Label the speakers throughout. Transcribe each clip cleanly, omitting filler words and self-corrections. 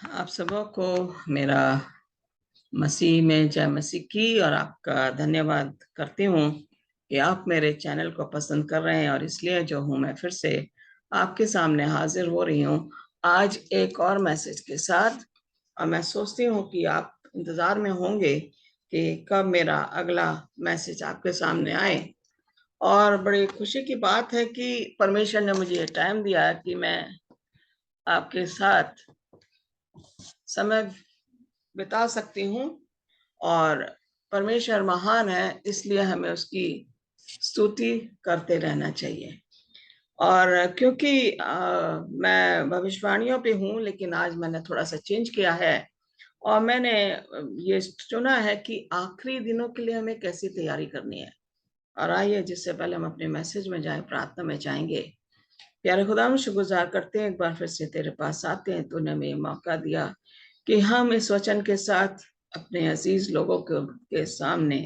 Speaker 1: आप सबों को मेरा मसीह में जय मसीह की और आपका धन्यवाद करती हूँ कि आप मेरे चैनल को पसंद कर रहे हैं। और इसलिए जो हूँ मैं फिर से आपके सामने हाजिर हो रही हूँ आज एक और मैसेज के साथ। और मैं सोचती हूँ कि आप इंतज़ार में होंगे कि कब मेरा अगला मैसेज आपके सामने आए। और बड़ी खुशी की बात है कि परमेश्वर ने मुझे ये टाइम दिया कि मैं आपके साथ समय बिता सकती हूँ। और परमेश्वर महान है, इसलिए हमें उसकी स्तुति करते रहना चाहिए। और क्योंकि मैं भविष्यवाणियों पे हूँ, लेकिन आज मैंने थोड़ा सा चेंज किया है और मैंने ये चुना है कि आखिरी दिनों के लिए हमें कैसी तैयारी करनी है। और आइए, जिससे पहले हम अपने मैसेज में जाएं, प्रार्थना में जाएंगे। प्यारे खुदा, हम शुक्रगुजार करते हैं, एक बार फिर से तेरे पास आते हैं। तूने हमें मौका दिया कि हम इस वचन के साथ अपने अजीज लोगों के सामने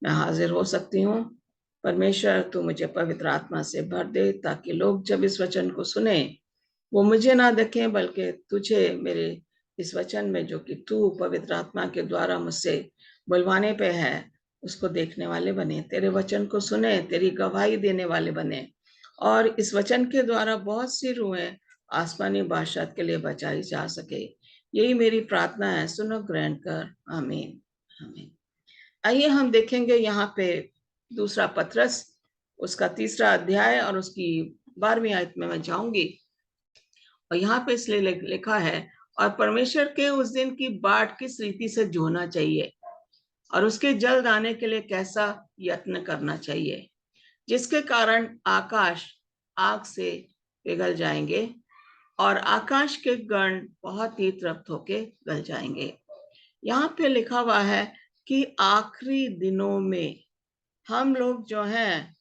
Speaker 1: मैं हाजिर हो सकती हूँ। परमेश्वर, तू मुझे पवित्र आत्मा से भर दे ताकि लोग जब इस वचन को सुने वो मुझे ना देखें बल्कि तुझे मेरे इस वचन में, जो कि तू पवित्र आत्मा के द्वारा मुझसे बुलवाने पे है, उसको देखने वाले बने, तेरे वचन को सुने, तेरी गवाही देने वाले बने। और इस वचन के द्वारा बहुत सी रूहें आसमानी बादशाह के लिए बचाई जा सके, यही मेरी प्रार्थना है। सुनो, ग्रहण कर। आमीन आमीन। आइए हम देखेंगे यहाँ पे दूसरा पत्रस, उसका 3रा अध्याय और उसकी 12वीं आयत में मैं जाऊंगी। और यहाँ पे इसलिए लिखा है, और परमेश्वर के उस दिन की बाट किस रीति से जोना चाहिए और उसके जल्द आने के लिए कैसा यत्न करना चाहिए, जिसके कारण आकाश आग से पिघल जाएंगे और आकाश के गण बहुत ही तृप्त होके गल जाएंगे। यहाँ पे लिखा हुआ है कि आखिरी दिनों में हम लोग जो हैं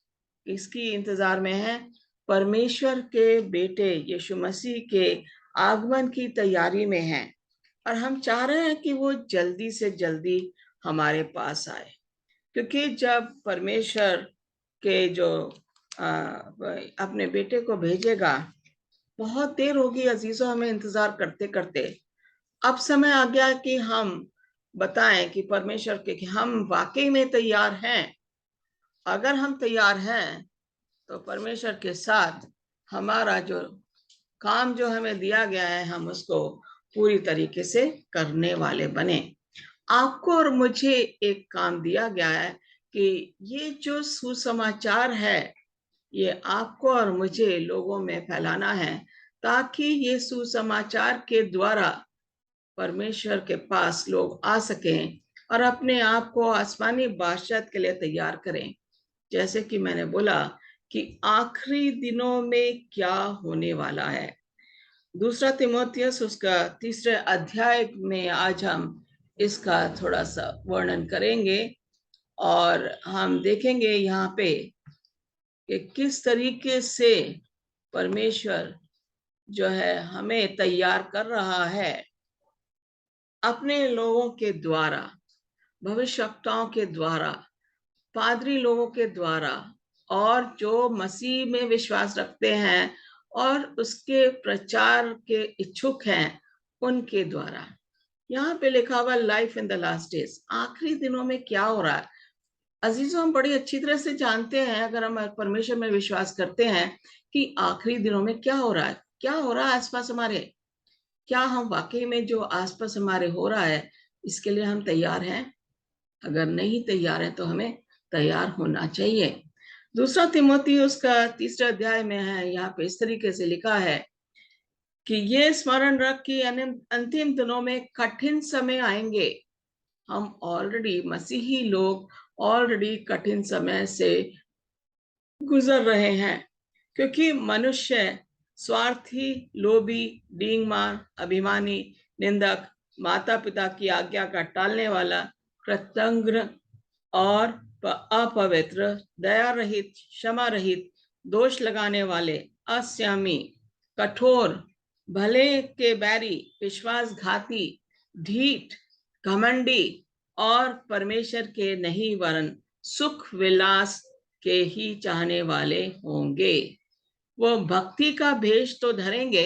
Speaker 1: इसकी इंतजार में हैं, परमेश्वर के बेटे यीशु मसीह के आगमन की तैयारी में हैं। और हम चाह रहे हैं कि वो जल्दी से जल्दी हमारे पास आए, क्योंकि जब परमेश्वर के जो अपने बेटे को भेजेगा, बहुत देर होगी अजीजों हमें इंतजार करते करते। अब समय आ गया कि हम बताएं कि परमेश्वर के कि हम वाकई में तैयार हैं। अगर हम तैयार हैं तो परमेश्वर के साथ हमारा जो काम जो हमें दिया गया है, हम उसको पूरी तरीके से करने वाले बने। आपको और मुझे एक काम दिया गया है कि ये जो सुसमाचार है, ये आपको और मुझे लोगों में फैलाना है, ताकि ये सुसमाचार के द्वारा परमेश्वर के पास लोग आ सकें और अपने आप को आसमानी बादशाह के लिए तैयार करें। जैसे कि मैंने बोला कि आखिरी दिनों में क्या होने वाला है। 2 तिमोथियस उसका 3रे अध्याय में आज हम इसका थोड़ा सा वर्णन करेंगे और हम देखेंगे यहाँ पे कि किस तरीके से परमेश्वर जो है हमें तैयार कर रहा है अपने लोगों के द्वारा, भविष्यवक्ताओं के द्वारा, पादरी लोगों के द्वारा, और जो मसीह में विश्वास रखते हैं और उसके प्रचार के इच्छुक हैं उनके द्वारा। यहाँ पे लिखा हुआ life in the last days, आखिरी दिनों में क्या हो रहा है। अजीजों, हम बड़ी अच्छी तरह से जानते हैं, अगर हम परमेश्वर में विश्वास करते हैं, कि आखिरी दिनों में क्या हो रहा है, क्या हो रहा है आसपास हमारे। क्या हम वाकई में जो आसपास हमारे हो रहा है इसके लिए हम तैयार हैं? अगर नहीं तैयार है तो हमें तैयार होना चाहिए। 2 तिमोथी उसका 3रा अध्याय में है, यहाँ पे इस तरीके से लिखा है कि ये स्मरण रख कि अंतिम दिनों में कठिन समय आएंगे। हम ऑलरेडी मसीही लोग ऑलरेडी कठिन समय से गुजर रहे हैं, क्योंकि मनुष्य स्वार्थी, लोभी, डींगमार, अभिमानी, निंदक, माता पिता की आज्ञा का टालने वाला, कृतघ्न और अपवित्र, दया रहित, क्षमा रहित, दोष लगाने वाले, अस्यामी, कठोर, भले के बैरी, विश्वासघाती, ढीठ, घमंडी और परमेश्वर के नहीं वरन सुख विलास के ही चाहने वाले होंगे। वो भक्ति का भेष तो धरेंगे,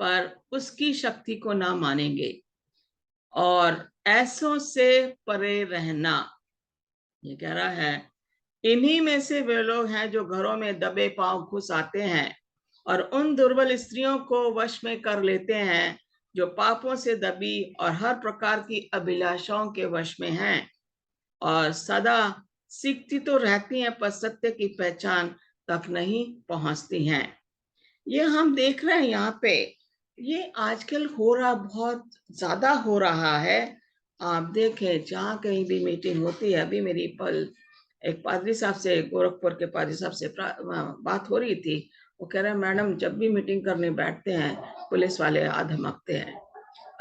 Speaker 1: पर उसकी शक्ति को ना मानेंगे और ऐसों से परे रहना। ये कह रहा है इन्हीं में से वे लोग हैं जो घरों में दबे पांव घुस आते हैं और उन दुर्बल स्त्रियों को वश में कर लेते हैं जो पापों से दबी और हर प्रकार की अभिलाषाओं के वश में हैं और सदा सीखती तो रहती हैं पर सत्य की पहचान तक नहीं पहुंचती हैं। ये हम देख रहे हैं यहाँ पे, ये आजकल हो रहा, बहुत ज्यादा हो रहा है। आप देखें जहाँ कहीं भी मीटिंग होती है, अभी मेरी पल एक पादरी साहब से, गोरखपुर के पादरी साहब से बात हो रही थी। वो कह रहे हैं मैडम जब भी मीटिंग करने बैठते हैं पुलिस वाले आधमकते हैं।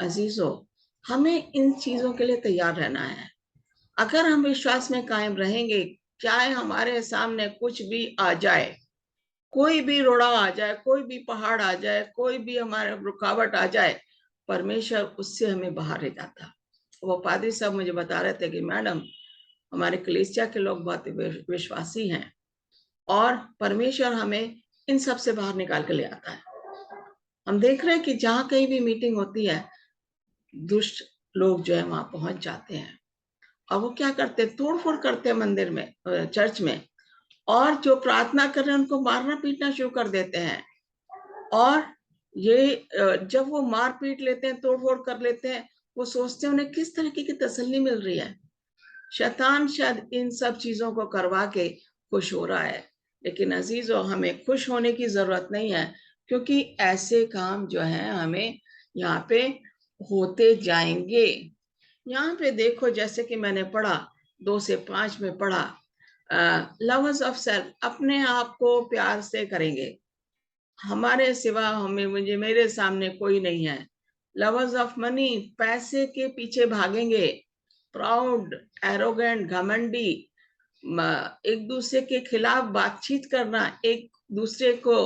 Speaker 1: अजीजों, हमें इन चीजों के लिए तैयार रहना है। अगर हम विश्वास में कायम रहेंगे, चाहे हमारे सामने कुछ भी आ जाए, कोई भी रोड़ा आ जाए, कोई भी पहाड़ आ जाए, कोई भी हमारे रुकावट आ जाए, परमेश्वर उससे हमें बाहर ले जाता। वो पादरी साहब मुझे बता रहे थे कि मैडम हमारे कलीसिया के लोग बहुत विश्वासी हैं और परमेश्वर हमें इन सब से बाहर निकाल के ले आता है। हम देख रहे हैं कि जहां कहीं भी मीटिंग होती है, दुष्ट लोग जो है वहां पहुंच जाते हैं और वो क्या करते हैं, तोड़फोड़ करते हैं मंदिर में, चर्च में, और जो प्रार्थना कर रहे हैं उनको मारना पीटना शुरू कर देते हैं। और ये जब वो मार पीट लेते हैं, तोड़फोड़ कर लेते हैं, वो सोचते हैं उन्हें किस तरीके की तसल्ली मिल रही है। शैतान शायद इन सब चीजों को करवा के खुश हो रहा है, लेकिन अजीजों हमें खुश होने की जरूरत नहीं है, क्योंकि ऐसे काम जो है हमें यहाँ पे होते जाएंगे। यहाँ पे देखो, जैसे कि मैंने पढ़ा 2 से 5 में पढ़ा, लवर्स ऑफ सेल्फ, अपने आप को प्यार से करेंगे, हमारे सिवा हमें मुझे मेरे सामने कोई नहीं है। लवर्स ऑफ मनी, पैसे के पीछे भागेंगे। प्राउड, एरोगेंट, घमंडी, एक दूसरे के खिलाफ बातचीत करना, एक दूसरे को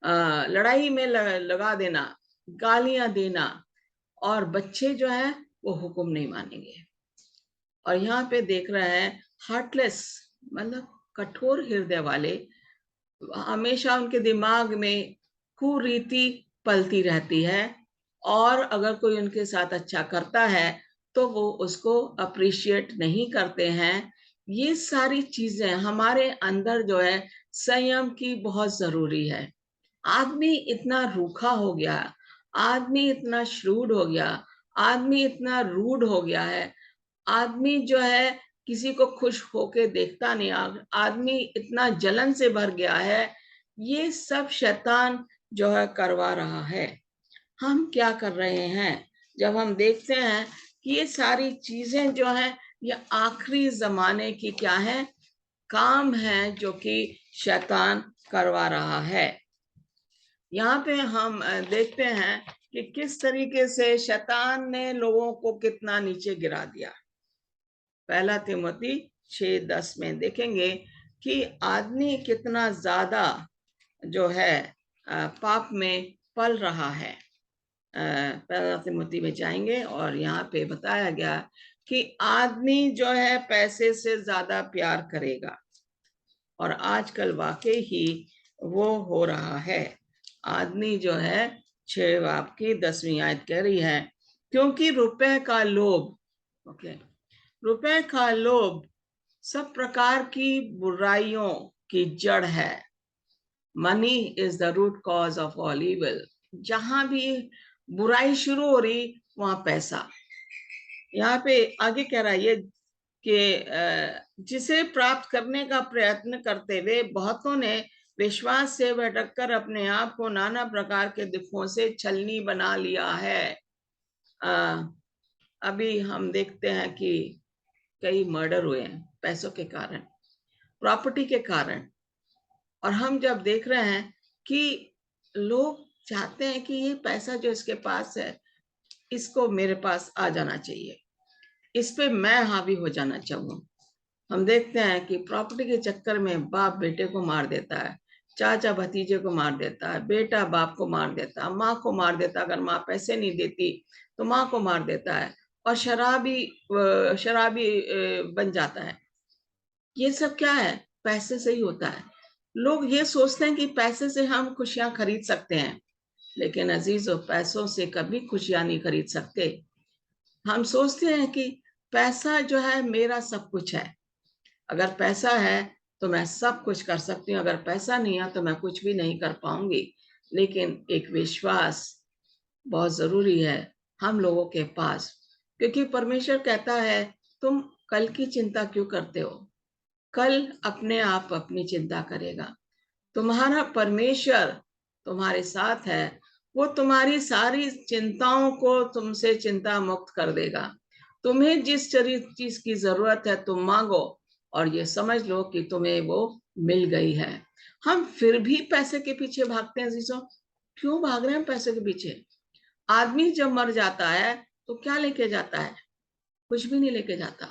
Speaker 1: लड़ाई में लगा देना, गालियां देना, और बच्चे जो है वो हुक्म नहीं मानेंगे। और यहाँ पे देख रहे हैं हार्टलेस, मतलब कठोर हृदय वाले, हमेशा उनके दिमाग में कुरीति पलती रहती है और अगर कोई उनके साथ अच्छा करता है तो वो उसको अप्रिशिएट नहीं करते हैं। ये सारी चीजें हमारे अंदर जो है संयम की बहुत जरूरी है। आदमी इतना रूखा हो गया, आदमी इतना श्रूड हो गया, आदमी इतना रूड हो गया है, आदमी जो है किसी को खुश होके देखता नहीं, आदमी इतना जलन से भर गया है। ये सब शैतान जो है करवा रहा है। हम क्या कर रहे हैं जब हम देखते हैं कि ये सारी चीजें जो है ये आखिरी जमाने की क्या है, काम है जो कि शैतान करवा रहा है। यहाँ पे हम देखते हैं कि किस तरीके से शैतान ने लोगों को कितना नीचे गिरा दिया। पहला तिमोथी 6:10 में देखेंगे कि आदमी कितना ज्यादा जो है पाप में पल रहा है। पहला तिमोथी में जाएंगे और यहाँ पे बताया गया कि आदमी जो है पैसे से ज्यादा प्यार करेगा, और आजकल वाकई ही वो हो रहा है। आदमी जो है 6 बाब की 10वीं आयत कह रही है, क्योंकि रुपए का लोभ, ओके, रुपए का लोभ सब प्रकार की बुराइयों की जड़ है। Money is the root cause of all evil. जहां भी बुराई शुरू हो रही वहां पैसा। यहाँ पे आगे कह रहा है ये कि जिसे प्राप्त करने का प्रयत्न करते हुए बहुतों ने विश्वास से भटककर अपने आप को नाना प्रकार के दुखों से छलनी बना लिया है। अभी हम देखते हैं कि कई मर्डर हुए हैं पैसों के कारण, प्रॉपर्टी के कारण, और हम जब देख रहे हैं कि लोग चाहते हैं कि ये पैसा जो इसके पास है इसको मेरे पास आ जाना चाहिए, इस पे मैं हावी हो जाना चाहूँ। हम देखते हैं कि प्रॉपर्टी के चक्कर में बाप बेटे को मार देता है, चाचा भतीजे को मार देता है, बेटा बाप को मार देता है, माँ को मार देता है, अगर माँ पैसे नहीं देती तो माँ को मार देता है, और शराबी शराबी बन जाता है। ये सब क्या है, पैसे से ही होता है। लोग ये सोचते हैं कि पैसे से हम खुशियां खरीद सकते हैं, लेकिन अजीजों, पैसों से कभी खुशियां नहीं खरीद सकते। हम सोचते हैं कि पैसा जो है मेरा सब कुछ है, अगर पैसा है तो मैं सब कुछ कर सकती हूँ, अगर पैसा नहीं है तो मैं कुछ भी नहीं कर पाऊंगी। लेकिन एक विश्वास बहुत जरूरी है हम लोगों के पास, क्योंकि परमेश्वर कहता है तुम कल की चिंता क्यों करते हो, कल अपने आप अपनी चिंता करेगा। तुम्हारा परमेश्वर तुम्हारे साथ है, वो तुम्हारी सारी चिंताओं को तुमसे चिंता मुक्त कर देगा। तुम्हें जिस चीज की जरूरत है तुम मांगो, और ये समझ लो कि तुम्हें वो मिल गई है। हम फिर भी पैसे के पीछे भागते हैं अजीजों। क्यों भाग रहे हैं पैसे के पीछे? आदमी जब मर जाता है तो क्या लेके जाता है? कुछ भी नहीं लेके जाता।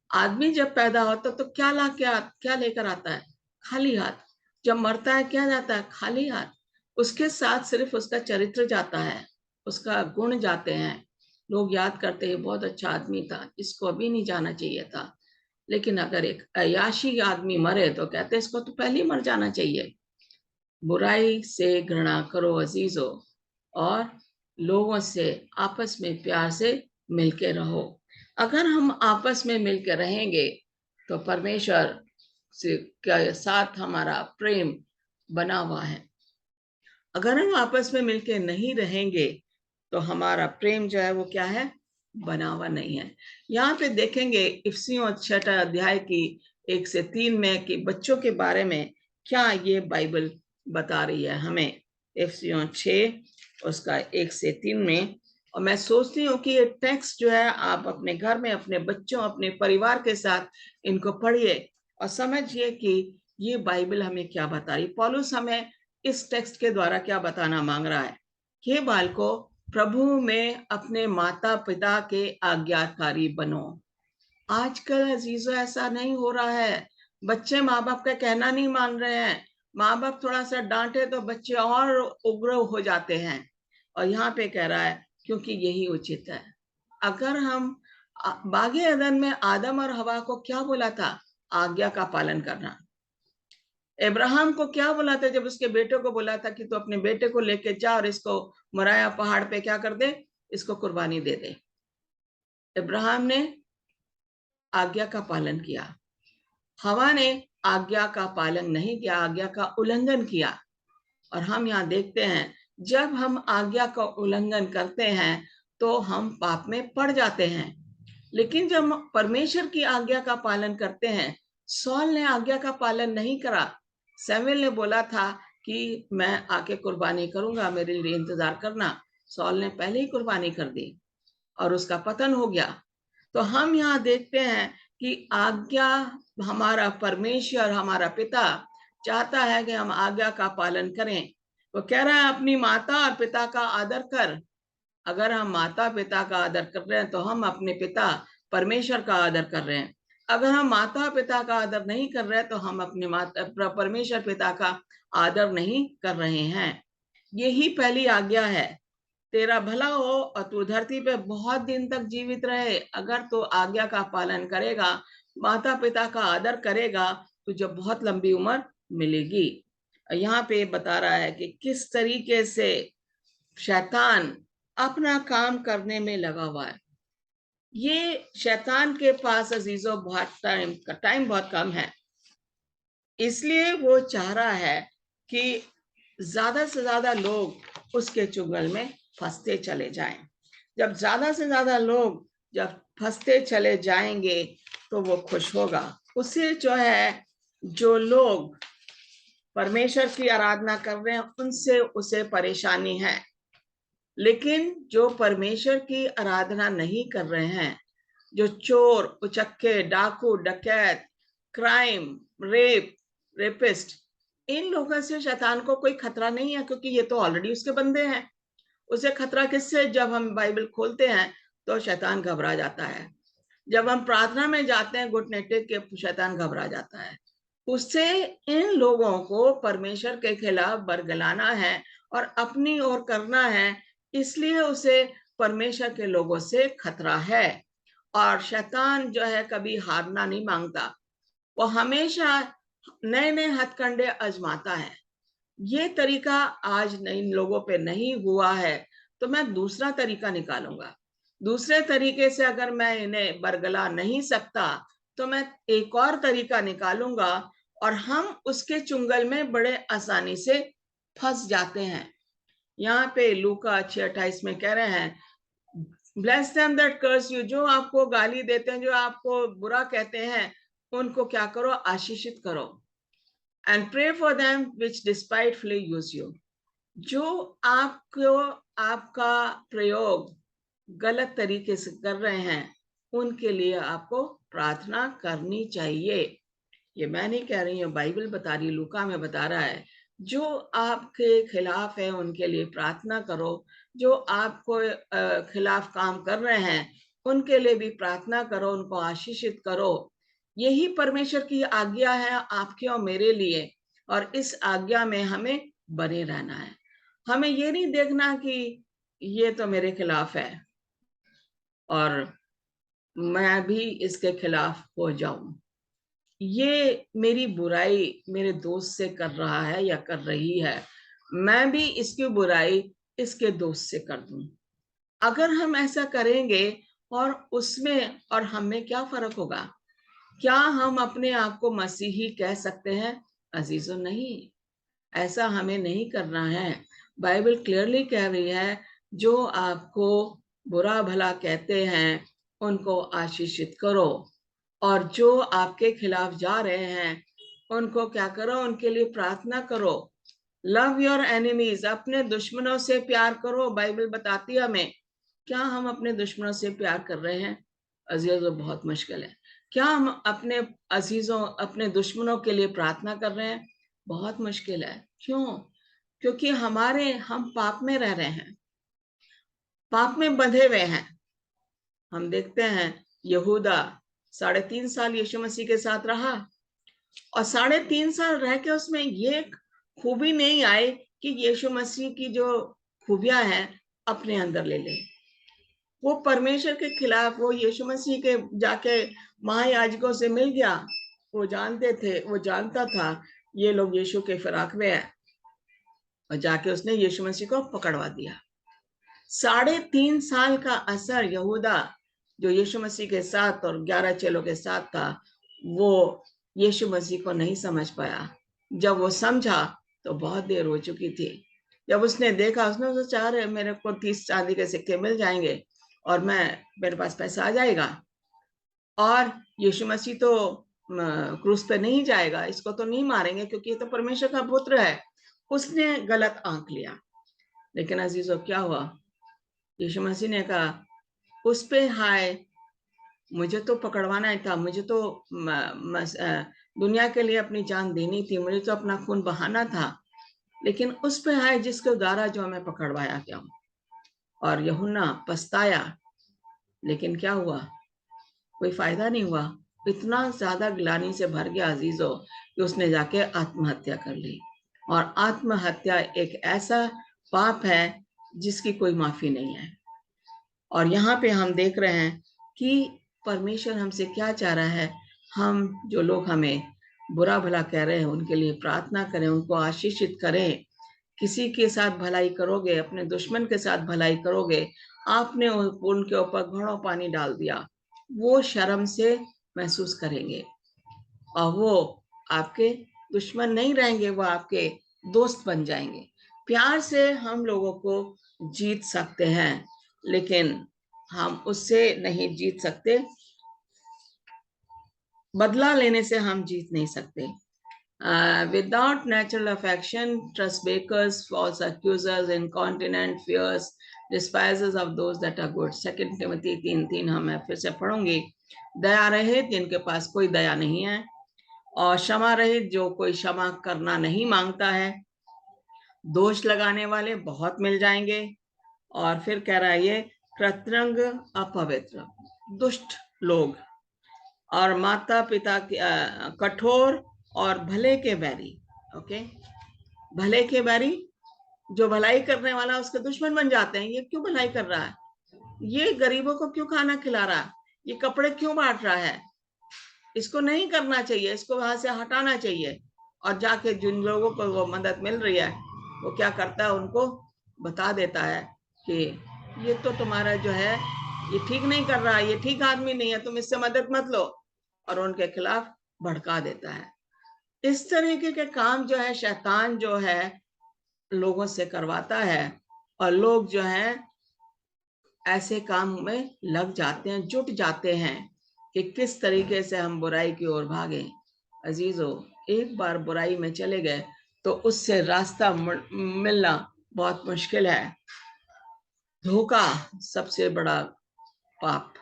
Speaker 1: आदमी जब पैदा होता तो क्या लेकर आता है? खाली हाथ। जब मरता है क्या जाता है? खाली हाथ। उसके साथ सिर्फ उसका चरित्र जाता है, उसका गुण जाते हैं। लोग याद करते हैं बहुत अच्छा आदमी था, इसको अभी नहीं जाना चाहिए था। लेकिन अगर एक अयाशी आदमी मरे तो कहते हैं इसको तो पहले ही मर जाना चाहिए। बुराई से घृणा करो अजीजों, और लोगों से आपस में प्यार से मिलके रहो। अगर हम आपस में मिलकर रहेंगे तो परमेश्वर से के साथ हमारा प्रेम बना हुआ है। अगर हम आपस में मिलके नहीं रहेंगे तो हमारा प्रेम जो है वो क्या है? बना हुआ नहीं है। यहाँ पे देखेंगे इफिसियों 6 अध्याय की 1 से 3 में कि बच्चों के बारे में क्या ये बाइबल बता रही है हमें। इफिसियों 6 उसका 1 से 3 में। और मैं सोचती हूँ कि ये टेक्स्ट जो है आप अपने घर में अपने बच्चों अपने परिवार के साथ इनको पढ़िए और समझिए कि ये बाइबल हमें क्या बता रही। पौलुस हमें इस टेक्स्ट के द्वारा क्या बताना मांग रहा है? हे बालकों, प्रभु में अपने माता पिता के आज्ञाकारी बनो। आजकल अजीजों ऐसा नहीं हो रहा है। बच्चे माँ बाप का कहना नहीं मान रहे हैं। माँ बाप थोड़ा सा डांटे तो बच्चे और उग्र हो जाते हैं। और यहाँ पे कह रहा है क्योंकि यही उचित है। अगर हम बागे अदन में आदम और हवा को क्या बोला था? आज्ञा का पालन करना। इब्राहिम को क्या बोला था जब उसके बेटे को बोला था कि तू अपने बेटे को लेके जा और इसको मोरिया पहाड़ पे क्या कर दे? इसको कुर्बानी दे दे। इब्राहिम ने आज्ञा का पालन किया। हवा ने आज्ञा का पालन नहीं किया, आज्ञा का उल्लंघन किया। और हम यहाँ देखते हैं जब हम आज्ञा का उल्लंघन करते हैं तो हम पाप में पड़ जाते हैं। लेकिन जब परमेश्वर की आज्ञा का पालन करते हैं, सौल ने आज्ञा का पालन नहीं करा। सैमुएल ने बोला था कि मैं आके कुर्बानी करूंगा, मेरे लिए इंतजार करना। सौल ने पहले ही कुर्बानी कर दी और उसका पतन हो गया। तो हम यहाँ देखते हैं कि आज्ञा, हमारा परमेश्वर हमारा पिता चाहता है कि हम आज्ञा का पालन करें। वो कह रहा है अपनी माता और पिता का आदर कर। अगर हम माता पिता का आदर कर रहे हैं तो हम अपने पिता परमेश्वर का आदर कर रहे हैं। अगर हम माता पिता का आदर नहीं कर रहे तो हम अपने माता परमेश्वर पिता का आदर नहीं कर रहे हैं। यही पहली आज्ञा है, तेरा भला हो और तू धरती पे बहुत दिन तक जीवित रहे। अगर तू आज्ञा का पालन करेगा, माता पिता का आदर करेगा, तुझे बहुत लंबी उम्र मिलेगी। यहाँ पे बता रहा है कि किस तरीके से शैतान अपना काम करने में लगा हुआ है। ये शैतान के पास अजीजों बहुत टाइम बहुत कम है, इसलिए वो चाह रहा है कि ज्यादा से ज्यादा लोग उसके चुंगल में फंसते चले जाएं। जब ज्यादा से ज्यादा लोग जब फंसते चले जाएंगे तो वो खुश होगा। उसे जो है, जो लोग परमेश्वर की आराधना कर रहे हैं उनसे उसे परेशानी है। लेकिन जो परमेश्वर की आराधना नहीं कर रहे हैं, जो चोर उचक्के डाकू डकैत क्राइम रेपिस्ट, इन लोगों से शैतान को कोई खतरा नहीं है, क्योंकि ये तो ऑलरेडी उसके बंदे हैं। उसे खतरा किससे? जब हम बाइबल खोलते हैं तो शैतान घबरा जाता है। जब हम प्रार्थना में जाते हैं घुटने टेक के, शैतान घबरा जाता है। उससे इन लोगों को परमेश्वर के खिलाफ बरगलाना है और अपनी ओर करना है, इसलिए उसे परमेश्वर के लोगों से खतरा है। और शैतान जो है कभी हारना नहीं मांगता, वो हमेशा नए नए हथकंडे आजमाता है। ये तरीका आज इन लोगों पे नहीं हुआ है, तो मैं दूसरा तरीका निकालूंगा। दूसरे तरीके से अगर मैं इन्हें बरगला नहीं सकता, तो मैं एक और तरीका निकालूंगा, और हम उसके चुंगल में बड़े आसानी से फंस जाते हैं। यहाँ पे लूका 6:28 में कह रहे हैं, bless them that curse you, जो आपको गाली देते हैं, जो आपको बुरा कहते हैं, उनको क्या करो, आशीषित करो। And pray for them which despitefully use you, जो आपको आपका प्रयोग गलत तरीके से कर रहे हैं, उनके लिए आपको प्रार्थना करनी चाहिए। ये मैं नहीं कह रही हूँ, बाइबल बता रही, लूका में बता रहा है। जो आपके खिलाफ है उनके लिए प्रार्थना करो, जो आपको खिलाफ काम कर रहे हैं उनके लिए भी प्रार्थना करो, उनको आशीषित करो। यही परमेश्वर की आज्ञा है आपके और मेरे लिए, और इस आज्ञा में हमें बने रहना है। हमें ये नहीं देखना कि ये तो मेरे खिलाफ है और मैं भी इसके खिलाफ हो जाऊं, ये मेरी बुराई मेरे दोस्त से कर रहा है या कर रही है, मैं भी इसकी बुराई इसके दोस्त से कर दूं। अगर हम ऐसा करेंगे, और उसमें और हमें क्या फर्क होगा? क्या हम अपने आप को मसीही कह सकते हैं? अजीजों, नहीं, ऐसा हमें नहीं करना है। बाइबल क्लियरली कह रही है, जो आपको बुरा भला कहते हैं उनको आशीषित करो, और जो आपके खिलाफ जा रहे हैं उनको क्या करो, उनके लिए प्रार्थना करो। लव योर एनिमीज, अपने दुश्मनों से प्यार करो। बाइबल बताती है हमें। क्या हम अपने दुश्मनों से प्यार कर रहे हैं? अजीजों, बहुत मुश्किल है। क्या हम अपने अजीजों, अपने दुश्मनों के लिए प्रार्थना कर रहे हैं? बहुत मुश्किल है। क्यों? क्योंकि हम पाप में रह रहे हैं, पाप में बंधे हुए हैं। हम देखते हैं, यहूदा 3.5 साल यीशु मसीह के साथ रहा, और 3.5 साल रह के उसमें ये खूबी नहीं आई कि यीशु मसीह की जो खूबियां हैं अपने अंदर ले ले। वो परमेश्वर के खिलाफ, वो यीशु मसीह के जाके महायाजकों से मिल गया। वो जानते थे, वो जानता था ये लोग यीशु के फिराक में है, और जाके उसने यीशु मसीह को पकड़वा दिया। 3.5 साल का असर यहूदा, जो यीशु मसीह के साथ और 11 चेलों के साथ था, वो यीशु मसीह को नहीं समझ पाया। जब वो समझा तो बहुत देर हो चुकी थी। जब उसने देखा, उसने सोचा, अरे मेरे को 30 चांदी के सिक्के मिल जाएंगे और मेरे पास पैसा आ जाएगा, और यीशु मसीह तो क्रूस पे नहीं जाएगा, इसको तो नहीं मारेंगे क्योंकि ये तो परमेश्वर का पुत्र है। उसने गलत आंक लिया। लेकिन अजीजों, क्या हुआ? यीशु मसीह ने कहा, उस पे हाय, मुझे तो पकड़वाना ही था, मुझे तो दुनिया के लिए अपनी जान देनी थी, मुझे तो अपना खून बहाना था, लेकिन उस पे हाय जिसके द्वारा जो हमें पकड़वाया गया। और यूहन्ना पछताया, लेकिन क्या हुआ? कोई फायदा नहीं हुआ। इतना ज्यादा गिलानी से भर गया अजीजों कि उसने जाके आत्महत्या कर ली। और आत्महत्या एक ऐसा पाप है जिसकी कोई माफी नहीं है। और यहाँ पे हम देख रहे हैं कि परमेश्वर हमसे क्या चाह रहा है। हम जो लोग हमें बुरा भला कह रहे हैं उनके लिए प्रार्थना करें, उनको आशीषित करें। किसी के साथ भलाई करोगे, अपने दुश्मन के साथ भलाई करोगे, आपने उनके ऊपर घड़ों पानी डाल दिया, वो शर्म से महसूस करेंगे, और वो आपके दुश्मन नहीं रहेंगे, वो आपके दोस्त बन जाएंगे। प्यार से हम लोगों को जीत सकते हैं, लेकिन हम उससे नहीं जीत सकते, बदला लेने से हम जीत नहीं सकते। Without natural affection, trust breakers, false accusers, incontinent, fierce, despisers of those that are good. 2 Timothy 3:3 हम फिर से पढ़ूंगी। दया रहित, जिनके पास कोई दया नहीं है, और क्षमा रहित, जो कोई क्षमा करना नहीं मांगता है। दोष लगाने वाले बहुत मिल जाएंगे। और फिर कह रहा है ये कृतज्ञ, अपवित्र, दुष्ट लोग, और माता पिता के कठोर और भले के बैरी। ओके, भले के बैरी, जो भलाई करने वाला उसके दुश्मन बन जाते हैं। ये क्यों भलाई कर रहा है? ये गरीबों को क्यों खाना खिला रहा है? ये कपड़े क्यों बांट रहा है? इसको नहीं करना चाहिए, इसको वहां से हटाना चाहिए। और जाके जिन लोगों को वो मदद मिल रही है वो क्या करता है, उनको बता देता है कि ये तो तुम्हारा जो है ये ठीक नहीं कर रहा है, ये ठीक आदमी नहीं है, तुम इससे मदद मत लो, और उनके खिलाफ भड़का देता है। इस तरीके के काम जो है शैतान जो है लोगों से करवाता है, और लोग जो है ऐसे काम में लग जाते हैं, जुट जाते हैं कि किस तरीके से हम बुराई की ओर भागें। अजीजों, एक बार बुराई में चले गए तो उससे रास्ता मिलना बहुत मुश्किल है। धोखा सबसे बड़ा पाप।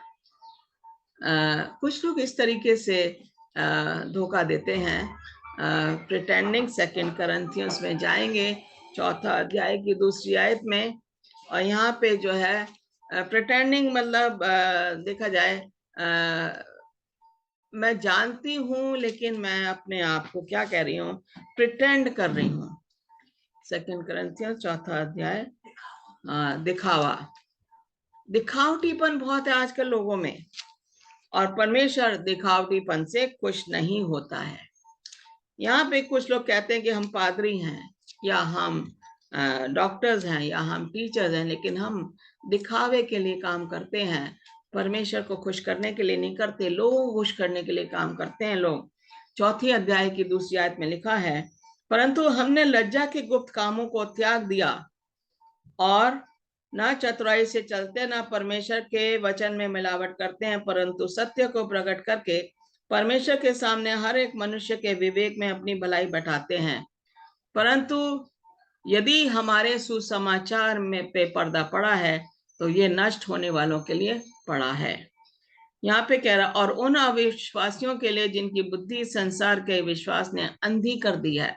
Speaker 1: कुछ लोग इस तरीके से धोखा देते हैं। प्रिटेंडिंग, 2 Corinthians में जाएंगे, 4 अध्याय की 2 आयत में, और यहाँ पे जो है प्रिटेंडिंग मतलब देखा जाए मैं जानती हूँ लेकिन मैं अपने आप को क्या कह रही हूँ, प्रिटेंड कर रही हूँ। 2 Corinthians 4 अध्याय, दिखावा, दिखावटीपन बहुत है आजकल लोगों में, और परमेश्वर दिखावटीपन से खुश नहीं होता है। यहाँ पे कुछ लोग कहते हैं कि हम पादरी हैं या हम डॉक्टर्स हैं या हम टीचर्स हैं, लेकिन हम दिखावे के लिए काम करते हैं, परमेश्वर को खुश करने के लिए नहीं करते, लोगों को खुश करने के लिए काम करते हैं लोग। 4 अध्याय की 2 आयत में लिखा है, परंतु हमने लज्जा के गुप्त कामों को त्याग दिया और न चतुराई से चलते, न परमेश्वर के वचन में मिलावट करते हैं, परंतु सत्य को प्रकट करके परमेश्वर के सामने हर एक मनुष्य के विवेक में अपनी भलाई बैठाते हैं। परंतु यदि हमारे सुसमाचार में पे पर्दा पड़ा है तो ये नष्ट होने वालों के लिए पड़ा है। यहाँ पे कह रहा, और उन अविश्वासियों के लिए जिनकी बुद्धि संसार के विश्वास ने अंधी कर दी है,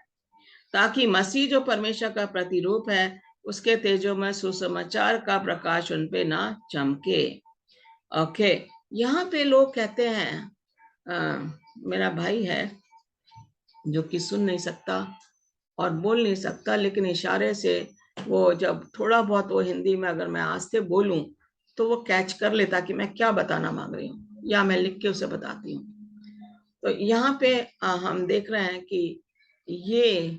Speaker 1: ताकि मसीह जो परमेश्वर का प्रतिरूप है उसके तेजो में सुसमाचार का प्रकाश उन पे ना चमके। ओके, यहाँ पे लोग कहते हैं, मेरा भाई है जो कि सुन नहीं सकता और बोल नहीं सकता, लेकिन इशारे से वो जब थोड़ा बहुत वो हिंदी में अगर मैं आस्ते बोलूं तो वो कैच कर लेता कि मैं क्या बताना मांग रही हूँ, या मैं लिख के उसे बताती हूँ। तो यहाँ पे हम देख रहे हैं कि ये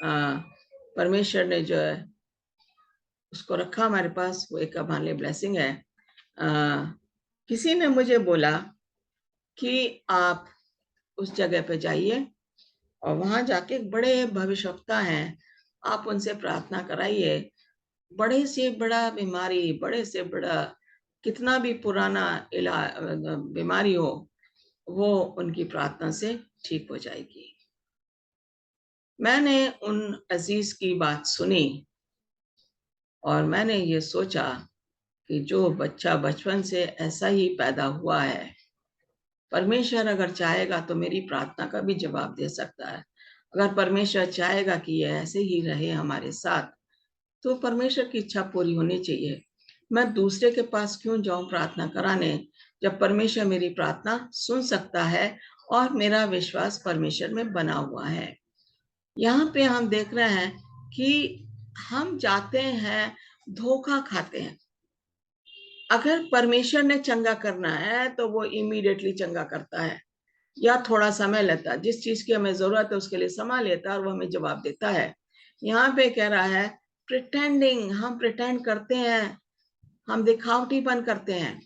Speaker 1: परमेश्वर ने जो है उसको रखा हमारे पास, वो एक हमारे लिए ब्लेसिंग है। किसी ने मुझे बोला कि आप उस जगह पे जाइए और वहां जाके बड़े भविष्यवक्ता हैं, आप उनसे प्रार्थना कराइए, बड़े से बड़ा बीमारी, बड़े से बड़ा कितना भी पुराना बीमारी हो, वो उनकी प्रार्थना से ठीक हो जाएगी। मैंने उन अजीज की बात सुनी और मैंने ये सोचा कि जो बच्चा बचपन से ऐसा ही पैदा हुआ है, परमेश्वर अगर चाहेगा तो मेरी प्रार्थना का भी जवाब दे सकता है। अगर परमेश्वर चाहेगा कि ये ऐसे ही रहे हमारे साथ, तो परमेश्वर की इच्छा पूरी होनी चाहिए। मैं दूसरे के पास क्यों जाऊं प्रार्थना कराने, जब परमेश्वर मेरी प्रार्थना सुन सकता है और मेरा विश्वास परमेश्वर में बना हुआ है। यहाँ पे हम देख रहे हैं कि हम जाते हैं, धोखा खाते हैं। अगर परमेश्वर ने चंगा करना है तो वो इमीडिएटली चंगा करता है, या थोड़ा समय लेता है, जिस चीज की हमें जरूरत है उसके लिए समय लेता है और वो हमें जवाब देता है। यहाँ पे कह रहा है प्रिटेंडिंग, हम प्रिटेंड करते हैं, हम दिखावटीपन करते हैं।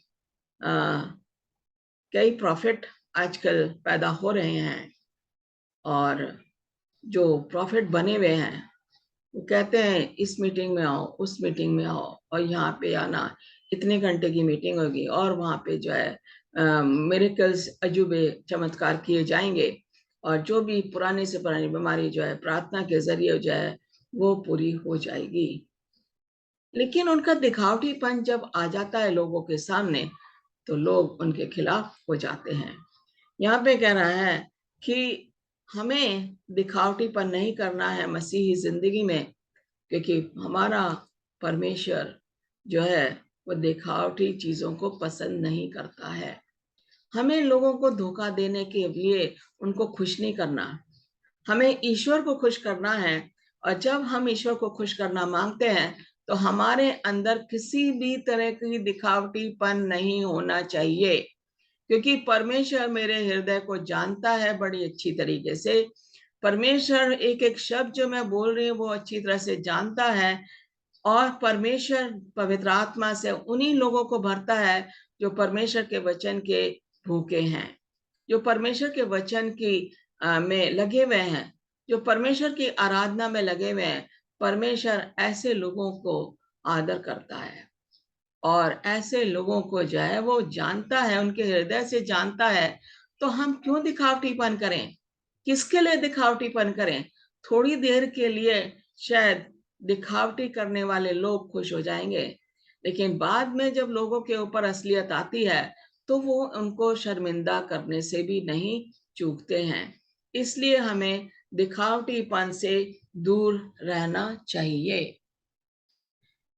Speaker 1: कई प्रॉफिट आजकल पैदा हो रहे हैं, और जो प्रॉफिट बने हुए हैं वो कहते हैं इस मीटिंग में आओ, उस मीटिंग में आओ, और यहाँ पे आना, इतने घंटे की मीटिंग होगी, और वहाँ पे जो है मिरेकल्स, अजूबे, चमत्कार किए जाएंगे, और जो भी पुराने से पुरानी बीमारी जो है प्रार्थना के जरिए जो है वो पूरी हो जाएगी। लेकिन उनका दिखावटीपन जब आ जाता है लोगों के सामने तो लोग उनके खिलाफ हो जाते हैं। यहाँ पे कह रहा है कि हमें दिखावटीपन नहीं करना है मसीही जिंदगी में, क्योंकि हमारा परमेश्वर जो है वो दिखावटी चीजों को पसंद नहीं करता है। हमें लोगों को धोखा देने के लिए उनको खुश नहीं करना, हमें ईश्वर को खुश करना है। और जब हम ईश्वर को खुश करना मांगते हैं तो हमारे अंदर किसी भी तरह की दिखावटीपन नहीं होना चाहिए, क्योंकि परमेश्वर मेरे हृदय को जानता है बड़ी अच्छी तरीके से। परमेश्वर एक एक शब्द जो मैं बोल रही हूँ वो अच्छी तरह से जानता है, और परमेश्वर पवित्र आत्मा से उन्हीं लोगों को भरता है जो परमेश्वर के वचन के भूखे हैं, जो परमेश्वर के वचन की में लगे हुए हैं, जो परमेश्वर की आराधना में लगे हुए हैं। परमेश्वर ऐसे लोगों को आदर करता है, और ऐसे लोगों को जो है वो जानता है, उनके हृदय से जानता है। तो हम क्यों दिखावटीपन करें? किसके लिए दिखावटीपन करें? थोड़ी देर के लिए शायद दिखावटी करने वाले लोग खुश हो जाएंगे, लेकिन बाद में जब लोगों के ऊपर असलियत आती है तो वो उनको शर्मिंदा करने से भी नहीं चूकते हैं। इसलिए हमें दिखावटीपन से दूर रहना चाहिए।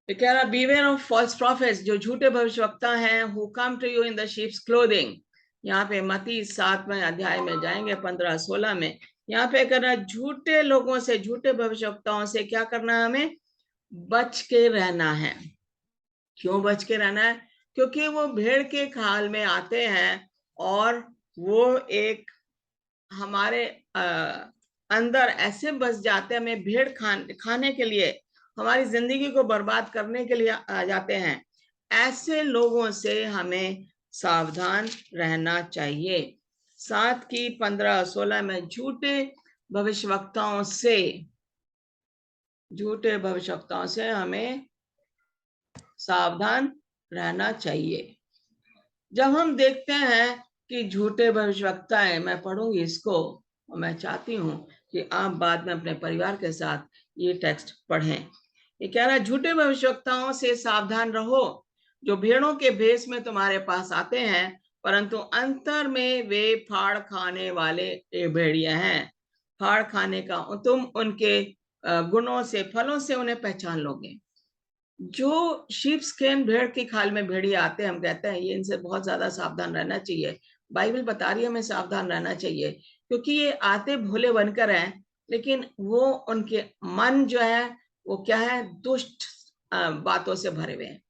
Speaker 1: कह रहा, बीवेयर ऑफ फॉल्स प्रॉफिट्स, जो झूठे भविष्यवक्ता हैं, who come to you in the sheep's clothing. यहाँ पे मत्ती 7वें अध्याय में जाएंगे 15-16 में। यहाँ पे कह रहा, झूठे लोगों से, झूठे भविष्यवक्ताओं से क्या करना है? हमें बच के रहना है। क्यों बच के रहना है? क्योंकि वो भेड़ के खाल में आते हैं, और वो एक हमारे अंदर ऐसे बस जाते हैं, हमें भेड़ खाने के लिए, हमारी जिंदगी को बर्बाद करने के लिए आ जाते हैं। ऐसे लोगों से हमें सावधान रहना चाहिए। 7:15-16 में झूठे भविष्यवक्ताओं से हमें सावधान रहना चाहिए। जब हम देखते हैं कि झूठे भविष्यवक्ता है, मैं पढ़ूंगी इसको, और मैं चाहती हूँ कि आप बाद में अपने परिवार के साथ ये टेक्स्ट पढ़ें। ये कह रहा है, झूठे भविष्यवक्ताओं से सावधान रहो, जो भेड़ों के भेष में तुम्हारे पास आते हैं, परंतु अंतर में वे फाड़ खाने वाले भेड़िया हैं। फाड़ खाने का तुम उनके गुणों से, फलों से उन्हें पहचान लोगे। जो शीप स्किन, भेड़ की खाल में भेड़िया आते हैं, हम कहते हैं ये इनसे बहुत ज्यादा सावधान रहना चाहिए। बाइबल बता रही है हमें सावधान रहना चाहिए, क्योंकि ये आते भोले बनकर हैं, लेकिन वो उनके मन जो है वो क्या है? दुष्ट बातों से भरे हुए हैं।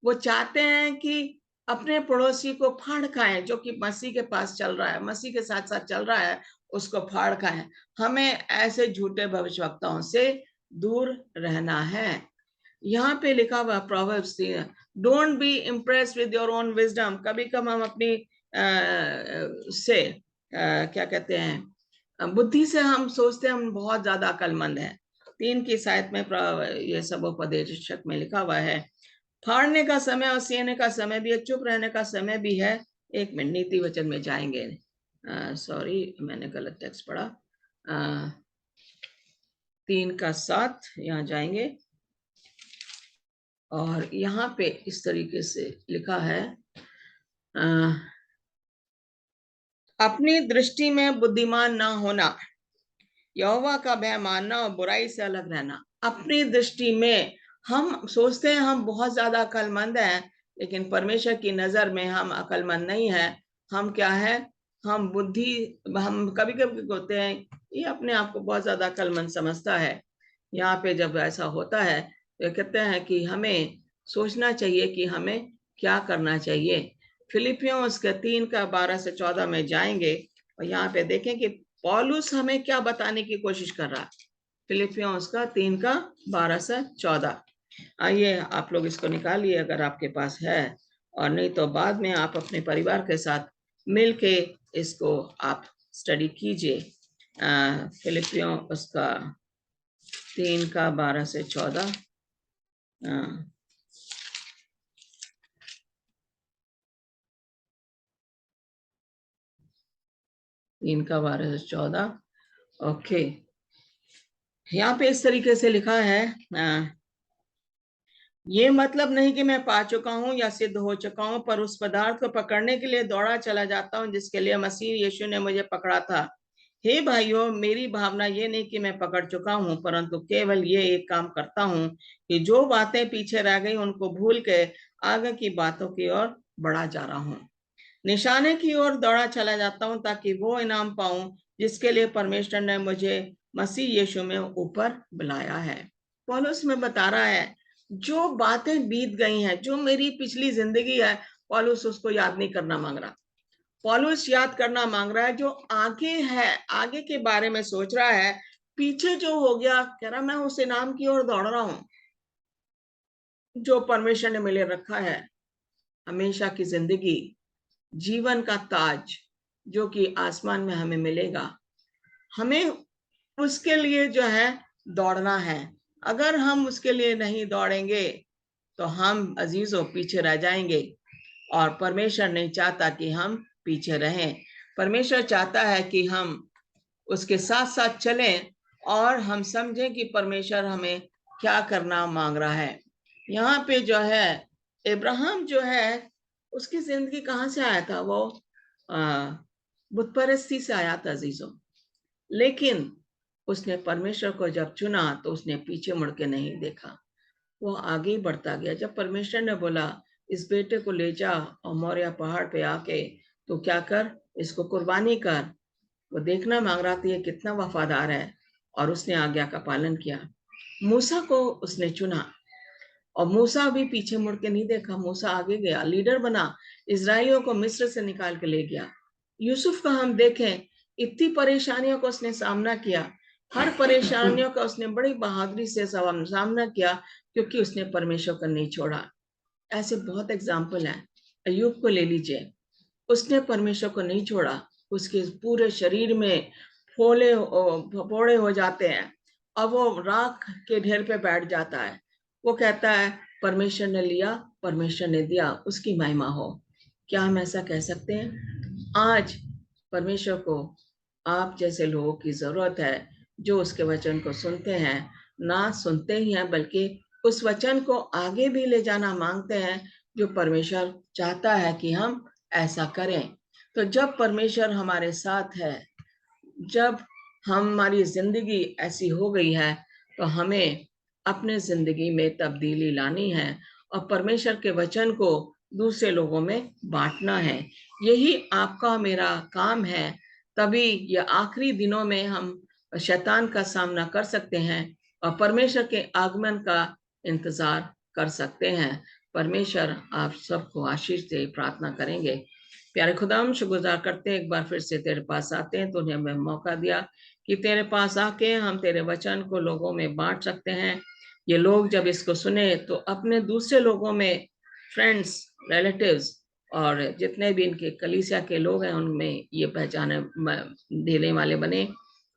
Speaker 1: वो चाहते हैं कि अपने पड़ोसी को फाड़ खाएं, जो कि मसीह के पास चल रहा है, मसीह के साथ साथ चल रहा है, उसको फाड़ खाएं। हमें ऐसे झूठे भविष्यवक्ताओं से दूर रहना है। यहाँ पे लिखा हुआ proverbs, don't be impressed with your own wisdom. कभी कभी हम अपनी क्या कहते हैं, बुद्धि से हम सोचते हैं हम बहुत ज्यादा अकलमंद हैं। 3 की शायद में ये सब उपदेशक में लिखा हुआ है, फाड़ने का समय और सीने का समय भी है, चुप रहने का समय भी है। 1 मिनट, नीति वचन में जाएंगे। सॉरी, मैंने गलत टेक्स्ट पढ़ा। 3:7 यहाँ जाएंगे, और यहाँ पे इस तरीके से लिखा है, अपनी दृष्टि में बुद्धिमान ना होना, यहोवा का भय मानना और बुराई से अलग रहना। अपनी दृष्टि में हम सोचते हैं हम बहुत ज्यादा अकलमंद हैं, लेकिन परमेश्वर की नजर में हम अकलमंद नहीं है। हम क्या है? हम कभी कभी होते हैं, ये अपने आप को बहुत ज्यादा अकलमंद समझता है। यहाँ पे जब ऐसा होता है तो कहते हैं कि हमें सोचना चाहिए कि हमें क्या करना चाहिए। फिलिपियों उसके 3:12-14 में जाएंगे, और यहाँ पे देखें कि पौलुस हमें क्या बताने की कोशिश कर रहा है। फिलिपियों उसका 3:12-14। आइए आप लोग इसको निकालिए अगर आपके पास है, और नहीं तो बाद में आप अपने परिवार के साथ मिलके इसको आप स्टडी कीजिए। फिलिपियों उसका 3:12-14। 3:12-14। ओके, यहाँ पे इस तरीके से लिखा है, ये मतलब नहीं कि मैं पा चुका हूं या सिद्ध हो चुका हूं, पर उस पदार्थ को पकड़ने के लिए दौड़ा चला जाता हूं जिसके लिए मसीह यीशु ने मुझे पकड़ा था। हे भाइयों, मेरी भावना ये नहीं कि मैं पकड़ चुका हूं, परंतु केवल ये एक काम करता हूं कि जो बातें पीछे रह गई उनको भूल के आगे की बातों की ओर बढ़ा जा रहा हूं। निशाने की ओर दौड़ा चला जाता हूं ताकि वो इनाम पाऊं जिसके लिए परमेश्वर ने मुझे मसीह यीशु में ऊपर बुलाया है। पौलुस में बता रहा है, जो बातें बीत गई हैं, जो मेरी पिछली जिंदगी है, पौलुस उसको याद नहीं करना मांग रहा। पौलुस याद करना मांग रहा है, जो आगे है, आगे के बारे में सोच रहा है। पीछे जो हो गया, कह रहा मैं उस इनाम की ओर दौड़ रहा हूं जो परमेश्वर ने मिले रखा है, हमेशा की जिंदगी, जीवन का ताज जो कि आसमान में हमें मिलेगा। हमें उसके लिए जो है दौड़ना है। अगर हम उसके लिए नहीं दौड़ेंगे तो हम अजीजों पीछे रह जाएंगे, और परमेश्वर नहीं चाहता कि हम पीछे रहें। परमेश्वर चाहता है कि हम उसके साथ साथ चलें और हम समझें कि परमेश्वर हमें क्या करना मांग रहा है। यहाँ पे जो है इब्राहिम जो है, उसकी जिंदगी कहाँ से आया था? वो बुत परस्ती से आया था अजीजों। लेकिन उसने परमेश्वर को जब चुना तो उसने पीछे मुड़ के नहीं देखा, वो आगे ही बढ़ता गया। जब परमेश्वर ने बोला इस बेटे को ले जा और मोरिया पहाड़ पे आके तो क्या कर, इसको कुर्बानी कर, वो देखना मांग रहा था ये कितना वफादार है, और उसने आज्ञा का पालन किया। मूसा को उसने चुना और मूसा भी पीछे मुड़ के नहीं देखा, मूसा आगे गया, लीडर बना, इजराइलियों को मिस्र से निकाल के ले गया। यूसुफ का हम देखें, इतनी परेशानियों का उसने सामना किया, हर परेशानियों का उसने बड़ी बहादुरी से सामना किया, क्योंकि उसने परमेश्वर को नहीं छोड़ा। ऐसे बहुत एग्जाम्पल हैं। अय्यूब को ले लीजिए, उसने परमेश्वर को नहीं छोड़ा, उसके पूरे शरीर में फोड़े हो जाते हैं, अब वो राख के ढेर पे बैठ जाता है। वो कहता है परमेश्वर ने लिया, परमेश्वर ने दिया, उसकी महिमा हो। क्या हम ऐसा कह सकते हैं? आज परमेश्वर को आप जैसे लोगों की जरूरत है, जो उसके वचन को सुनते हैं, ना सुनते ही हैं बल्कि उस वचन को आगे भी ले जाना मांगते हैं, जो परमेश्वर चाहता है कि हम ऐसा करें। तो जब परमेश्वर हमारे साथ है, जब हमारी जिंदगी ऐसी हो गई है, तो हमें अपने जिंदगी में तब्दीली लानी है और परमेश्वर के वचन को दूसरे लोगों में बांटना है। यही आपका मेरा काम है। तभी ये आखिरी दिनों में हम शैतान का सामना कर सकते हैं और परमेश्वर के आगमन का इंतजार कर सकते हैं। परमेश्वर आप सबको आशीष दे। प्रार्थना करेंगे। प्यारे खुदा, हम शुक्रगुजार करते हैं, एक बार फिर से तेरे पास आते हैं, तूने हमें मौका दिया कि तेरे पास आके हम तेरे वचन को लोगों में बांट सकते हैं। ये लोग जब इसको सुने तो अपने दूसरे लोगों में, फ्रेंड्स, रिलेटिव्स और जितने भी इनके कलीसिया के लोग हैं, उनमें ये पहचाने देने वाले बने,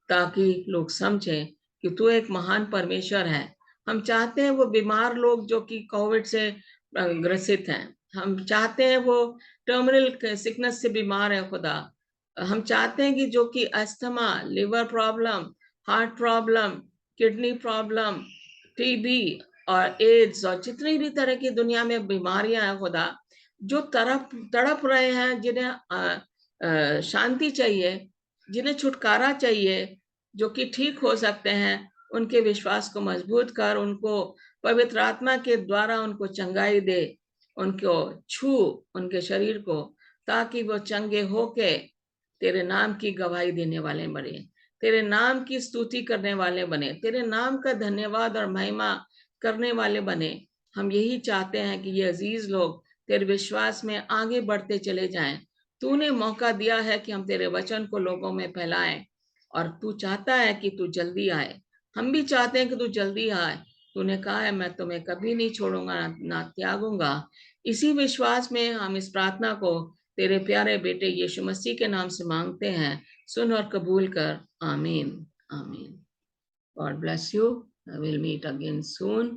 Speaker 1: ताकि लोग समझें कि तू एक महान परमेश्वर है। हम चाहते हैं वो बीमार लोग जो कि कोविड से ग्रसित हैं, हम चाहते हैं वो टर्मिनल सिकनेस से बीमार है खुदा, हम चाहते हैं कि जो कि asthma, liver problem, heart problem, kidney problem, TB और एड्स और जितनी भी तरह की दुनिया में बीमारियां हैं खुदा, जो तड़प रहे हैं, जिन्हें शांति चाहिए, जिन्हें छुटकारा चाहिए, जो कि ठीक हो सकते हैं, उनके विश्वास को मजबूत कर, उनको पवित्र आत्मा के द्वारा उनको चंगाई दे, उनको छू उनके शरीर को, ताकि वो चंगे होके तेरे नाम की गवाही देने वाले बने, तेरे नाम की स्तुति करने वाले बने, तेरे नाम का धन्यवाद और महिमा करने वाले बने। हम यही चाहते हैं कि ये अजीज लोग तेरे विश्वास में आगे बढ़ते चले जाएं। तूने मौका दिया है कि हम तेरे वचन को लोगों में फैलाएं, और तू चाहता है कि तू जल्दी आए। हम भी चाहते हैं कि तू जल्दी आए। तूने कहा है मैं तुम्हें कभी नहीं छोड़ूंगा, ना त्यागूंगा। इसी विश्वास में हम इस प्रार्थना को तेरे प्यारे बेटे यीशु मसीह के नाम से मांगते हैं। सुन और कबूल कर। आमीन, आमीन। God bless you. I will meet again soon.